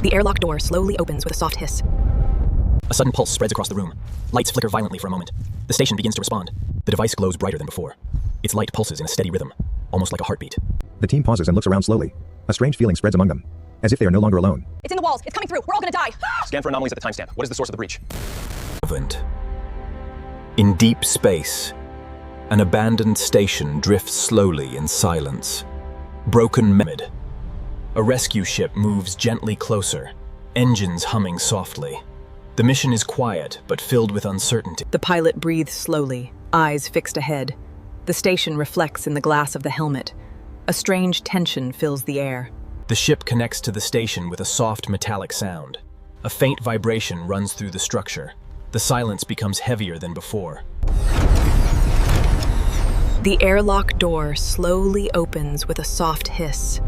The airlock door slowly opens with a soft hiss. A sudden pulse spreads across the room. Lights flicker violently for a moment. The station begins to respond. The device glows brighter than before. Its light pulses in a steady rhythm, almost like a heartbeat. The team pauses and looks around slowly. A strange feeling spreads among them, as if they are no longer alone. It's in the walls. It's coming through. We're all gonna die. Scan for anomalies at the timestamp. What is the source of the breach? In deep space, an abandoned station drifts slowly in silence. Broken mid. A rescue ship moves gently closer, engines humming softly. The mission is quiet, but filled with uncertainty. The pilot breathes slowly, eyes fixed ahead. The station reflects in the glass of the helmet. A strange tension fills the air. The ship connects to the station with a soft metallic sound. A faint vibration runs through the structure. The silence becomes heavier than before. The airlock door slowly opens with a soft hiss.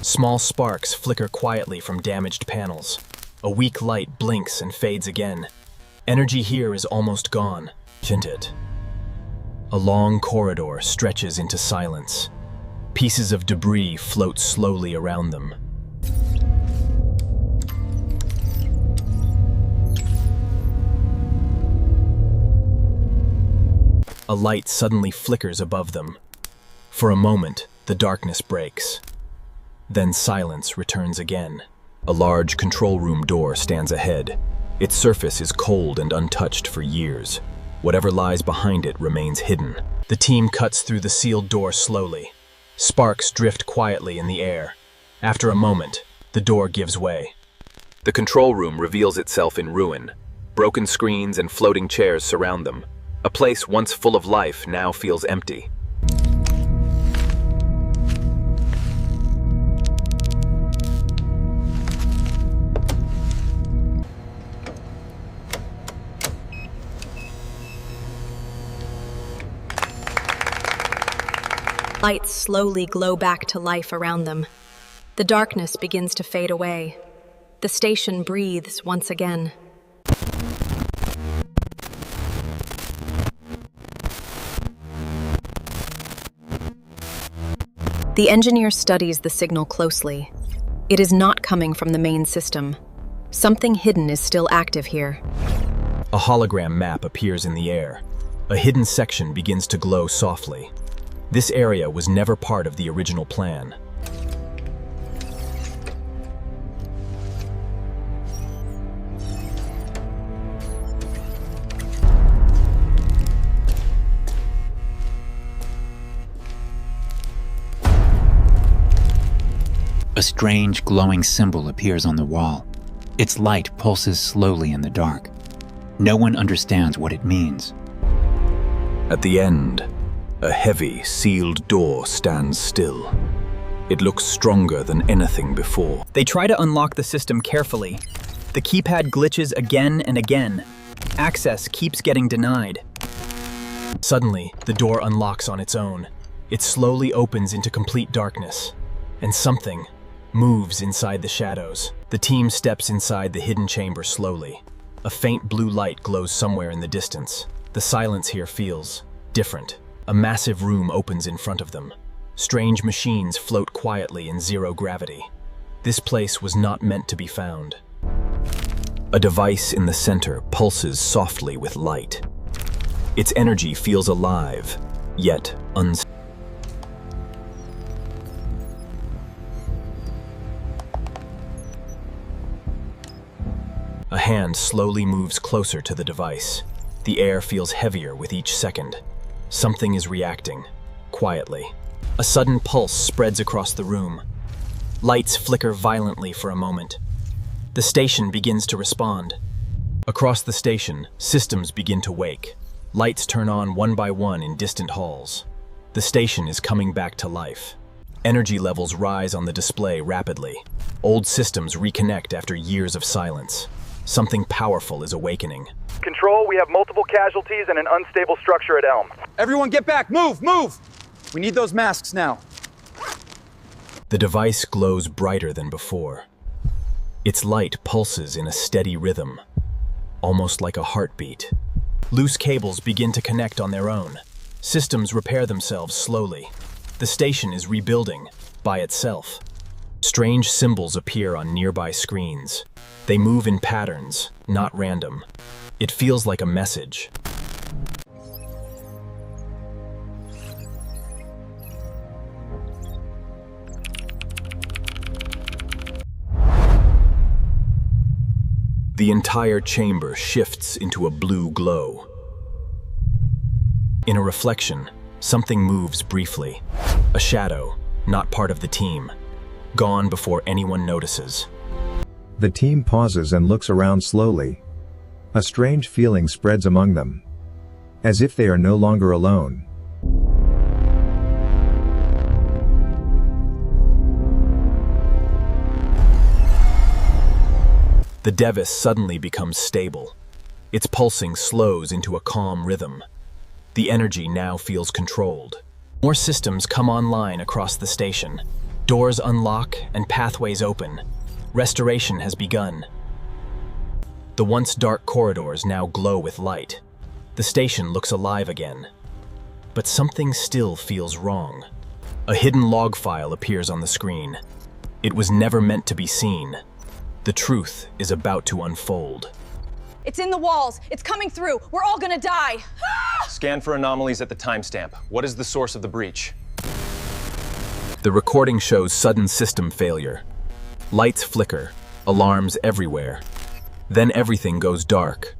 Small sparks flicker quietly from damaged panels. A weak light blinks and fades again. Energy here is almost gone. Tinted. A long corridor stretches into silence. Pieces of debris float slowly around them. A light suddenly flickers above them. For a moment, the darkness breaks. Then silence returns again. A large control room door stands ahead. Its surface is cold and untouched for years. Whatever lies behind it remains hidden. The team cuts through the sealed door slowly. Sparks drift quietly in the air. After a moment, the door gives way. The control room reveals itself in ruin. Broken screens and floating chairs surround them. A place once full of life now feels empty. Lights slowly glow back to life around them. The darkness begins to fade away. The station breathes once again. The engineer studies the signal closely. It is not coming from the main system. Something hidden is still active here. A hologram map appears in the air. A hidden section begins to glow softly. This area was never part of the original plan. A strange glowing symbol appears on the wall. Its light pulses slowly in the dark. No one understands what it means. At the end, a heavy, sealed door stands still. It looks stronger than anything before. They try to unlock the system carefully. The keypad glitches again and again. Access keeps getting denied. Suddenly, the door unlocks on its own. It slowly opens into complete darkness, and something moves inside the shadows. The team steps inside the hidden chamber slowly. A faint blue light glows somewhere in the distance. The silence here feels different. A massive room opens in front of them. Strange machines float quietly in zero gravity. This place was not meant to be found. A device in the center pulses softly with light. Its energy feels alive, yet unstable. A hand slowly moves closer to the device. The air feels heavier with each second. Something is reacting, quietly. A sudden pulse spreads across the room. Lights flicker violently for a moment. The station begins to respond. Across the station, systems begin to wake. Lights turn on one by one in distant halls. The station is coming back to life. Energy levels rise on the display rapidly. Old systems reconnect after years of silence. Something powerful is awakening. Control, we have multiple casualties and an unstable structure at Elm. Everyone get back! Move! Move! We need those masks now. The device glows brighter than before. Its light pulses in a steady rhythm, almost like a heartbeat. Loose cables begin to connect on their own. Systems repair themselves slowly. The station is rebuilding by itself. Strange symbols appear on nearby screens. They move in patterns, not random. It feels like a message. The entire chamber shifts into a blue glow. In a reflection, something moves briefly. A shadow, not part of the team, gone before anyone notices. The team pauses and looks around slowly. A strange feeling spreads among them, as if they are no longer alone. The Devis suddenly becomes stable. Its pulsing slows into a calm rhythm. The energy now feels controlled. More systems come online across the station. Doors unlock and pathways open. Restoration has begun. The once dark corridors now glow with light. The station looks alive again. But something still feels wrong. A hidden log file appears on the screen. It was never meant to be seen. The truth is about to unfold. It's in the walls. It's coming through. We're all gonna die. Scan for anomalies at the timestamp. What is the source of the breach? The recording shows sudden system failure. Lights flicker, alarms everywhere. Then everything goes dark.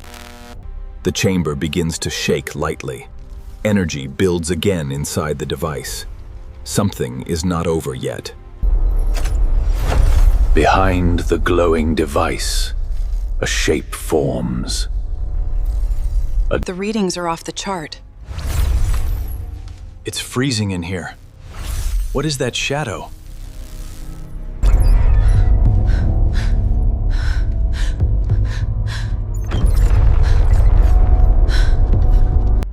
The chamber begins to shake lightly. Energy builds again inside the device. Something is not over yet. Behind the glowing device, a shape forms. The readings are off the chart. It's freezing in here. What is that shadow?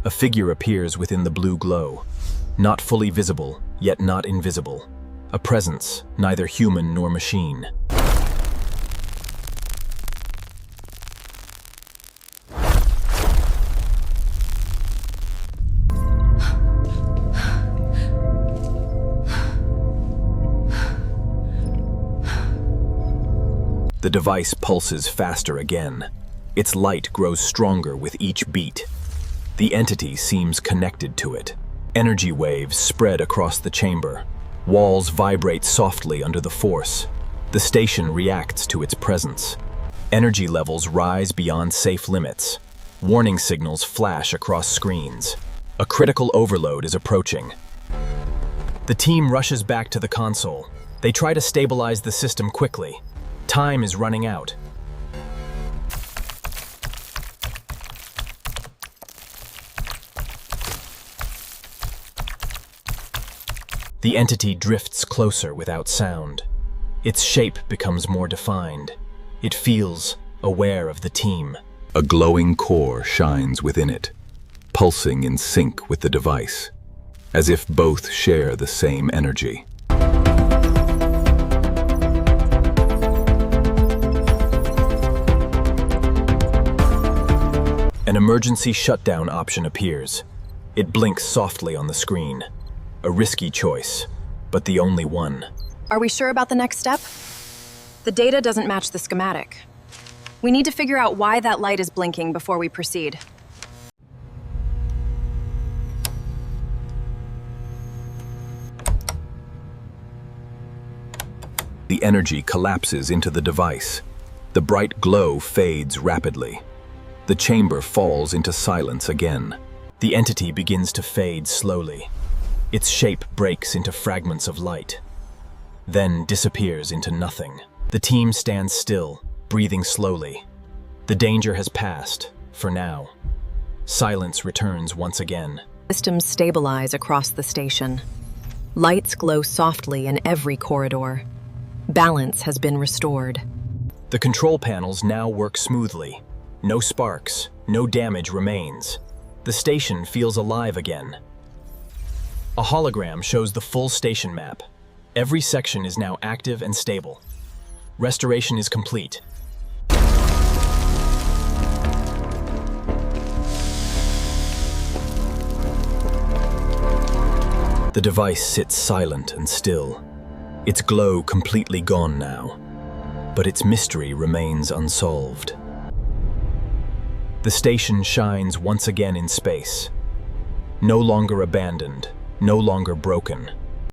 A figure appears within the blue glow. Not fully visible, yet not invisible. A presence, neither human nor machine. The device pulses faster again. Its light grows stronger with each beat. The entity seems connected to it. Energy waves spread across the chamber. Walls vibrate softly under the force. The station reacts to its presence. Energy levels rise beyond safe limits. Warning signals flash across screens. A critical overload is approaching. The team rushes back to the console. They try to stabilize the system quickly. Time is running out. The entity drifts closer without sound. Its shape becomes more defined. It feels aware of the team. A glowing core shines within it, pulsing in sync with the device, as if both share the same energy. An emergency shutdown option appears. It blinks softly on the screen. A risky choice, but the only one. Are we sure about the next step? The data doesn't match the schematic. We need to figure out why that light is blinking before we proceed. The energy collapses into the device. The bright glow fades rapidly. The chamber falls into silence again. The entity begins to fade slowly. Its shape breaks into fragments of light, then disappears into nothing. The team stands still, breathing slowly. The danger has passed, for now. Silence returns once again. Systems stabilize across the station. Lights glow softly in every corridor. Balance has been restored. The control panels now work smoothly. No sparks, no damage remains. The station feels alive again. A hologram shows the full station map. Every section is now active and stable. Restoration is complete. The device sits silent and still, its glow completely gone now, but its mystery remains unsolved. The station shines once again in space, no longer abandoned, no longer broken,